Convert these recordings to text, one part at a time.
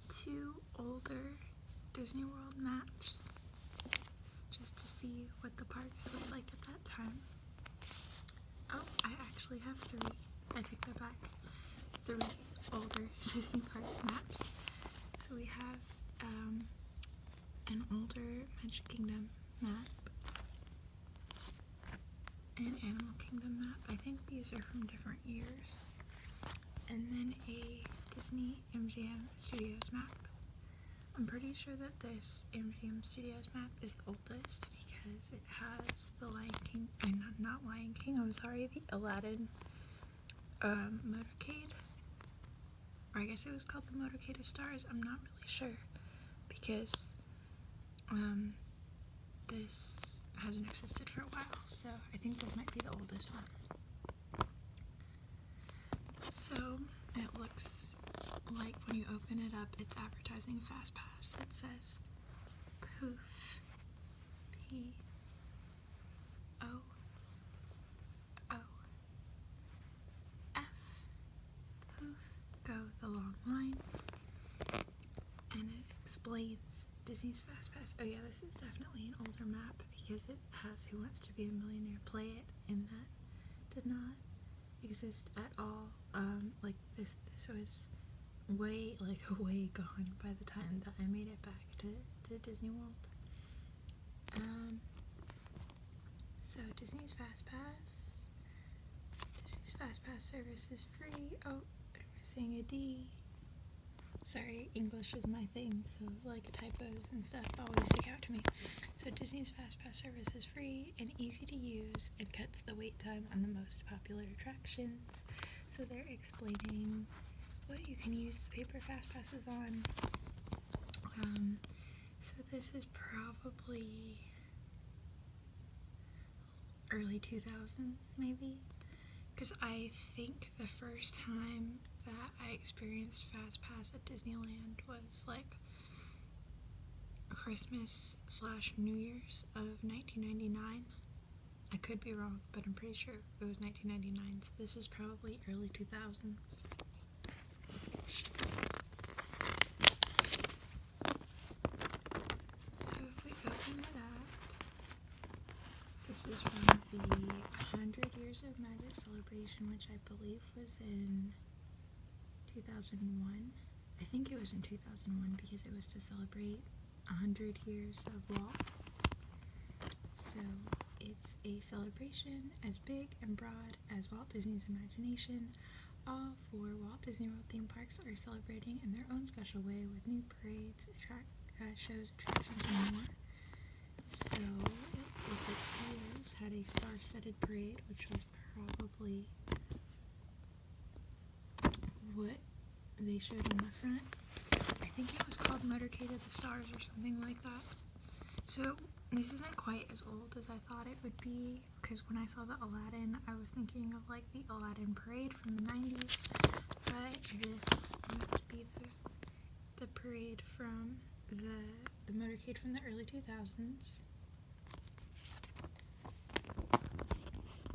two older Disney World maps just to see what the parks looked like at that time. Oh, I actually have three. I take that back. Three older Disney Parks maps. So we have an older Magic Kingdom map, an Animal Kingdom map. I think these are from different years. And then a Disney MGM Studios map. I'm pretty sure that this MGM Studios map is the oldest because it has the Lion King, and not Lion King, I'm sorry, the Aladdin motorcade. Or I guess it was called the Motorcade of Stars. I'm not really sure because this hasn't existed for a while, so I think this might be the oldest one. So it looks like when you open it up, it's advertising FastPass. It says Poof, P-O-O-F, Poof, go the long lines, and it explains Disney's FastPass. Oh yeah, this is definitely an older map because it has Who Wants to Be a Millionaire Play It, and that did not exist at all. Like this was way gone by the time that I made it back to Disney World. So Disney's FastPass. Disney's FastPass service is free. Oh, I'm saying a D. Sorry, English is my thing, so like typos and stuff always stick out to me. So Disney's FastPass service is free and easy to use and cuts the wait time on the most popular attractions. So they're explaining what you can use the paper FastPasses on. So this is probably early 2000s maybe, because I think the first time that I experienced FastPass at Disneyland was like Christmas/New Year's of 1999. I could be wrong, but I'm pretty sure it was 1999, so this is probably early 2000s. So if we open it up, this is from the 100 Years of Magic celebration, which I believe was in 2001. I think it was in 2001 because it was to celebrate 100 years of Walt. So it's a celebration as big and broad as Walt Disney's imagination. All four Walt Disney World theme parks are celebrating in their own special way with new parades, shows, attractions, and more. So it looks like Studios had a star-studded parade, which was probably what they showed on the front. I think it was called Motorcade of the Stars or something like that. So this isn't quite as old as I thought it would be, because when I saw the Aladdin, I was thinking of like the Aladdin parade from the 90s, but this must be the parade from the motorcade from the early 2000s.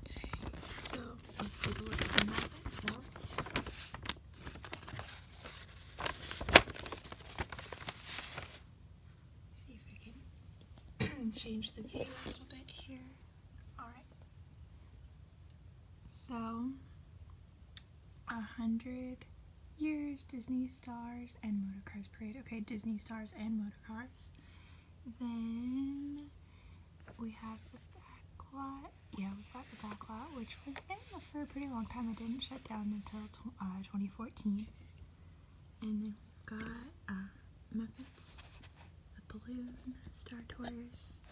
Okay, so let's take a look at the map itself. See if I can change the view a little bit here. Alright. So, 100 years Disney Stars and Motorcars Parade. Okay, Disney Stars and Motorcars. Then we have the back lot. Yeah, we've got the back lot, which was there for a pretty long time. It didn't shut down until 2014. And then we've got Muppets, the Balloon, Star Tours,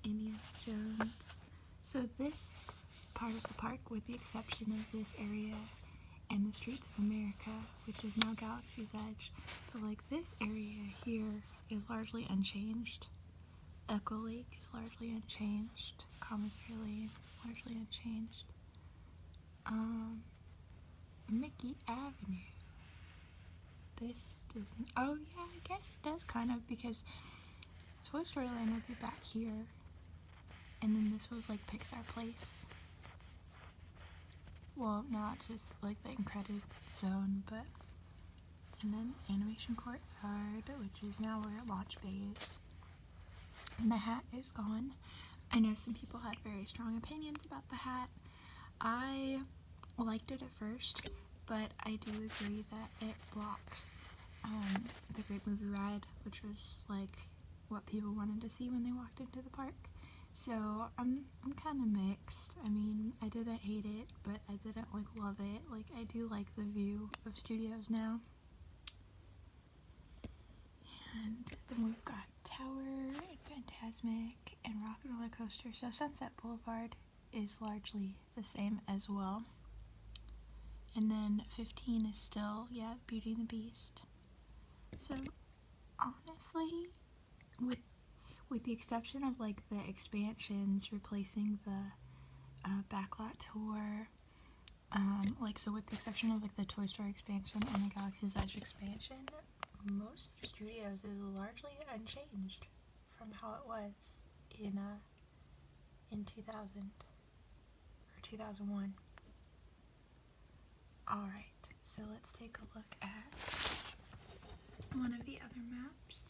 Indiana Jones. So this part of the park, with the exception of this area and the Streets of America, which is now Galaxy's Edge, but like this area here is largely unchanged. Echo Lake is largely unchanged. Commissary Lane, largely unchanged. Mickey Avenue. This Disney. Oh yeah, I guess it does kind of, because Toy Story Land would be back here, and then this was like Pixar Place. Well, not just like the in-credit zone, but and then the animation courtyard, which is now where Launch Bay is. And the hat is gone. I know some people had very strong opinions about the hat. I liked it at first, but I do agree that it blocks the Great Movie Ride, which was like what people wanted to see when they walked into the park. So I'm kind of mixed. I mean, I didn't hate it, but I didn't like love it. Like, I do like the view of studios now. And then we've got Tower and Fantasmic and Rock and Roller Coaster. So Sunset Boulevard is largely the same as well. And then 15 is still, Beauty and the Beast. So honestly, with the exception of like the expansions replacing the backlot tour, so with the exception of like the Toy Story expansion and the Galaxy's Edge expansion, most studios is largely unchanged from how it was in 2000 or 2001. Alright, so let's take a look at one of the other maps.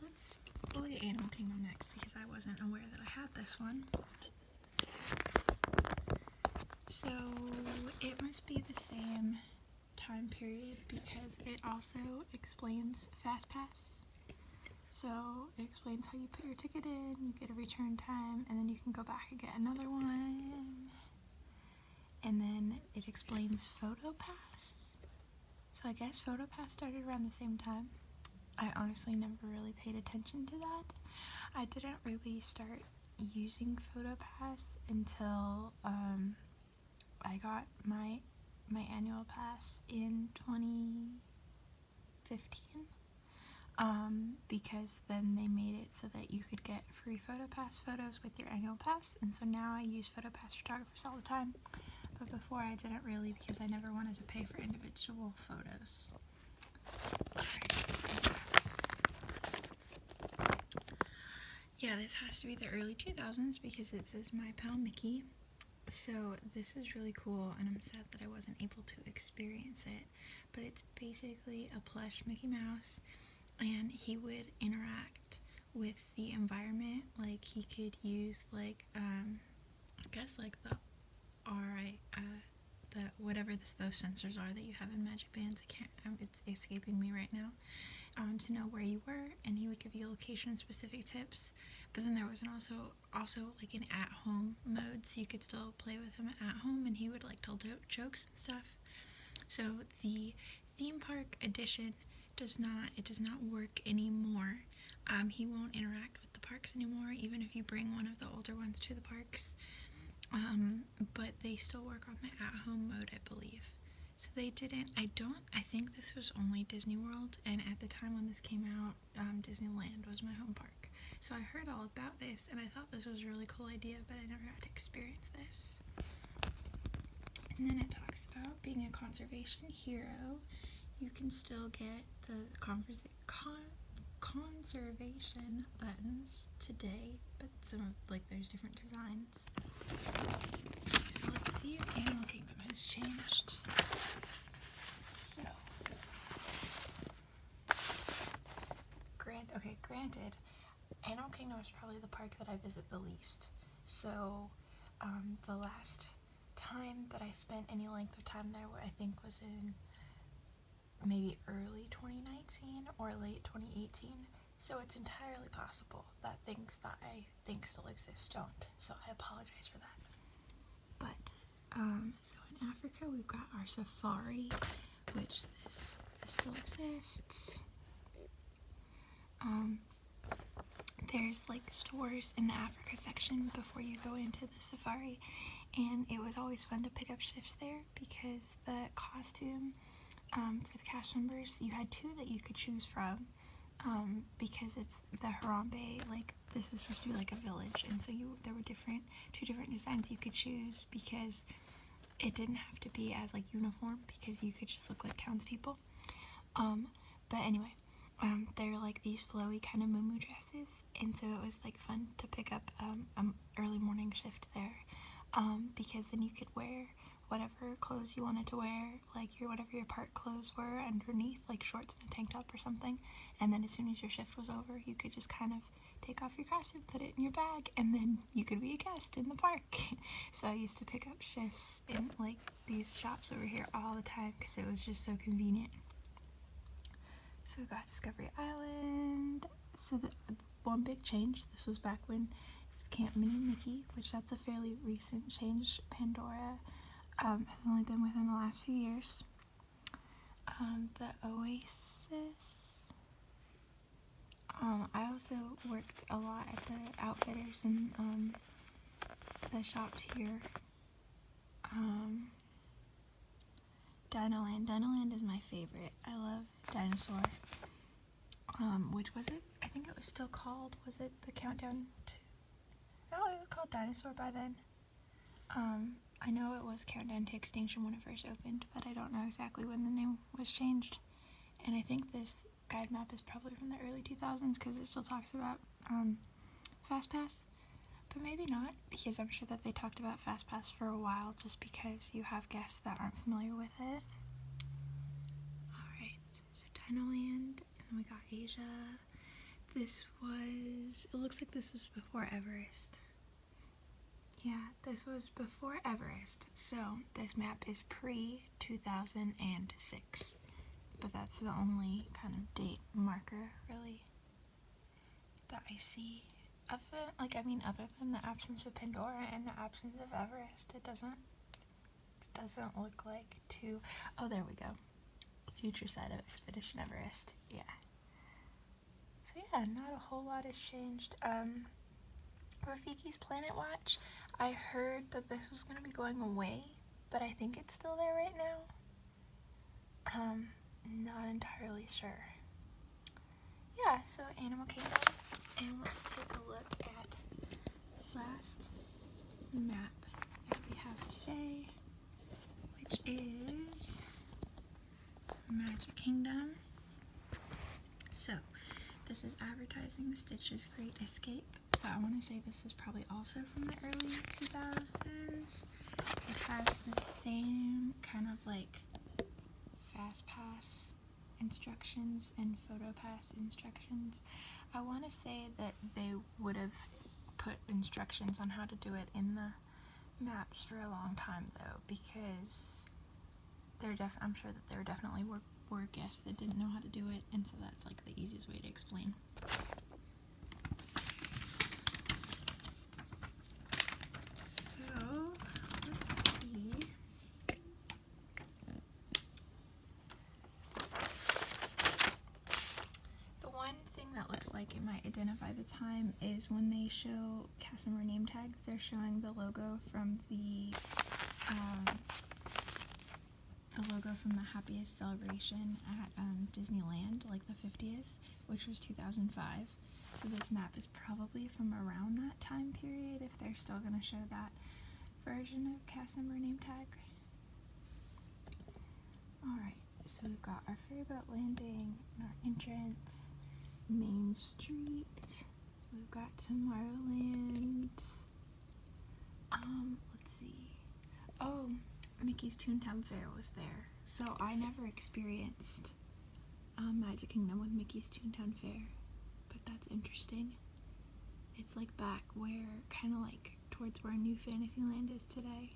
Let's look at Animal Kingdom next because I wasn't aware that I had this one. So it must be the same time period because it also explains FastPass. So it explains how you put your ticket in, you get a return time, and then you can go back and get another one. And then it explains PhotoPass. So I guess PhotoPass started around the same time. I honestly never really paid attention to that. I didn't really start using PhotoPass until I got my annual pass in 2015. Because then they made it so that you could get free PhotoPass photos with your annual pass, and so now I use PhotoPass photographers all the time. But before I didn't really because I never wanted to pay for individual photos. Yeah, this has to be the early 2000s because it says My Pal Mickey. So this is really cool, and I'm sad that I wasn't able to experience it. But it's basically a plush Mickey Mouse, and he would interact with the environment. Like, he could use like I guess like the whatever those sensors are that you have in Magic Bands. I can't, it's escaping me right now, to know where you were, and he would give you location specific tips. But then there was also like an at-home mode, so you could still play with him at home, and he would like tell jokes and stuff. So the theme park edition does not work anymore. He won't interact with the parks anymore, even if you bring one of the older ones to the parks. But they still work on the at-home mode, I believe. So they didn't, I think this was only Disney World, and at the time when this came out, Disneyland was my home park. So I heard all about this, and I thought this was a really cool idea, but I never got to experience this. And then it talks about being a conservation hero. You can still get the conservation buttons today, but there's different designs. So let's see if Animal Kingdom has changed. So, granted, Animal Kingdom is probably the park that I visit the least. So, the last time that I spent any length of time there, I think was in maybe early 2019 or late 2018. So it's entirely possible that things that I think still exist don't. So I apologize for that. But, so in Africa we've got our safari, which this still exists. There's like stores in the Africa section before you go into the safari, and it was always fun to pick up shifts there because the costume for the cast members, you had two that you could choose from, because it's the Harambe, like this is supposed to be like a village, and so there were two different designs you could choose because it didn't have to be as like uniform because you could just look like townspeople. But anyway, they were like these flowy kind of muumuu dresses, and so it was like fun to pick up early morning shift there, because then you could wear whatever clothes you wanted to wear, like whatever your park clothes were underneath, like shorts and a tank top or something, and then as soon as your shift was over, you could just kind of take off your costume, put it in your bag, and then you could be a guest in the park. So I used to pick up shifts in like these shops over here all the time because it was just so convenient. So we got Discovery Island. So the one big change, this was back when it was Camp Minnie and Mickey, which that's a fairly recent change. Pandora has only been within the last few years. The Oasis. I also worked a lot at the Outfitters and the shops here. Dinoland. Dinoland is my favorite. I love Dinosaur. Which was it? I think it was still called, was it the Countdown to... No, it was called Dinosaur by then. I know it was Countdown to Extinction when it first opened, but I don't know exactly when the name was changed. And I think this guide map is probably from the early 2000s because it still talks about FastPass. But maybe not, because I'm sure that they talked about FastPass for a while just because you have guests that aren't familiar with it. Alright, so Dinoland, and then we got Asia. This was, it looks like this was before Everest. Yeah, this was before Everest, so this map is pre-2006. But that's the only kind of date marker, really, that I see. Other than the absence of Pandora and the absence of Everest, it doesn't look like too... Oh, there we go. Future side of Expedition Everest, yeah. So yeah, not a whole lot has changed. Rafiki's Planet Watch, I heard that this was going to be going away, but I think it's still there right now. Not entirely sure. Yeah, so Animal Kingdom, and let's take a look at the last map that we have today, which is Magic Kingdom. So, this is advertising Stitch's Great Escape. So I want to say this is probably also from the early 2000s. It has the same kind of like Fast Pass instructions and Photo Pass instructions. I want to say that they would have put instructions on how to do it in the maps for a long time though, because I'm sure that there definitely were guests that didn't know how to do it, and so that's like the easiest way to explain. So, let's see. The one thing that looks like it might identify the time is when they show cast member name tags, they're showing the logo from the Happiest Celebration at Disneyland, like the 50th, which was 2005. So this map is probably from around that time period, if they're still going to show that version of cast member name tag. Alright, so we've got our ferryboat landing, and our entrance, Main Street, we've got Tomorrowland, let's see, oh, Mickey's Toontown Fair was there, so I never experienced Magic Kingdom with Mickey's Toontown Fair, but that's interesting. It's like back where, kind of like towards where New Fantasyland is today.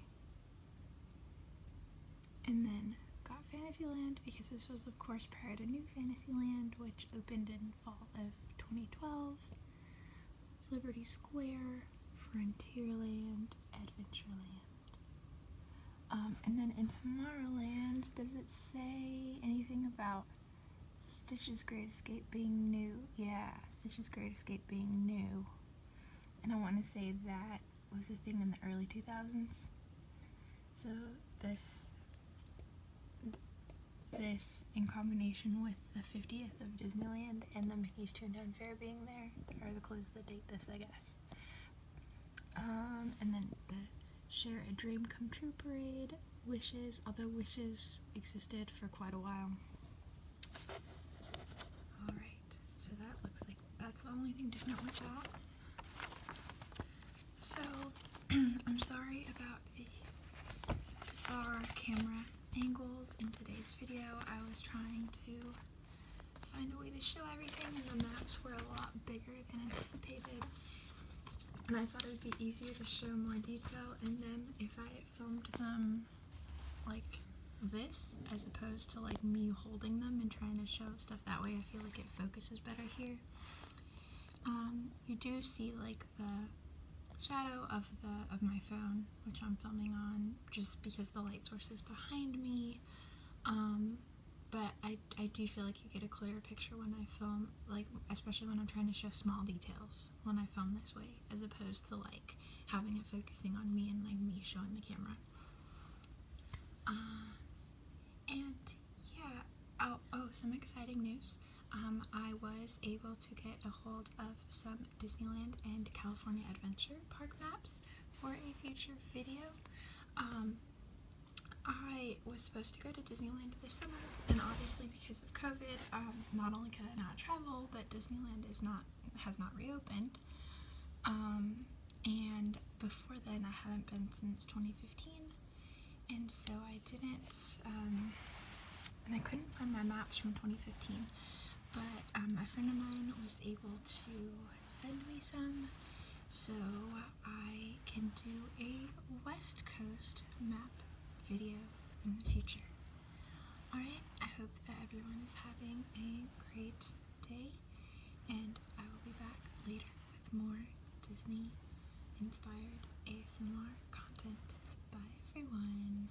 And then got Fantasyland because this was of course prior to New Fantasyland, which opened in fall of 2012. Liberty Square, Frontierland, Adventureland. And then in Tomorrowland, does it say anything about Stitch's Great Escape being new? Yeah, Stitch's Great Escape being new. And I want to say that was a thing in the early 2000s. So this in combination with the 50th of Disneyland and the Mickey's Toontown Fair being there are the clues that date this, I guess. And then the Share a Dream Come True Parade, Wishes, although Wishes existed for quite a while. Alright, so that looks like that's the only thing different with that. So, I'm sorry about the our camera angles. In today's video, I was trying to find a way to show everything, and the maps were a lot bigger than anticipated. And I thought it would be easier to show more detail in them if I filmed them like this, as opposed to like me holding them and trying to show stuff that way. I feel like it focuses better here. You do see like the shadow of my phone, which I'm filming on, just because the light source is behind me. But I do feel like you get a clearer picture when I film, like especially when I'm trying to show small details when I film this way, as opposed to like having it focusing on me and like me showing the camera. And yeah, oh, some exciting news. I was able to get a hold of some Disneyland and California Adventure Park maps for a future video. I was supposed to go to Disneyland this summer, and obviously because of COVID, not only could I not travel, but Disneyland has not reopened. And before then, I hadn't been since 2015, and so I didn't, and I couldn't find my maps from 2015. But a friend of mine was able to send me some, so I can do a West Coast map video in the future. Alright, I hope that everyone is having a great day, and I will be back later with more Disney inspired ASMR content. Bye everyone.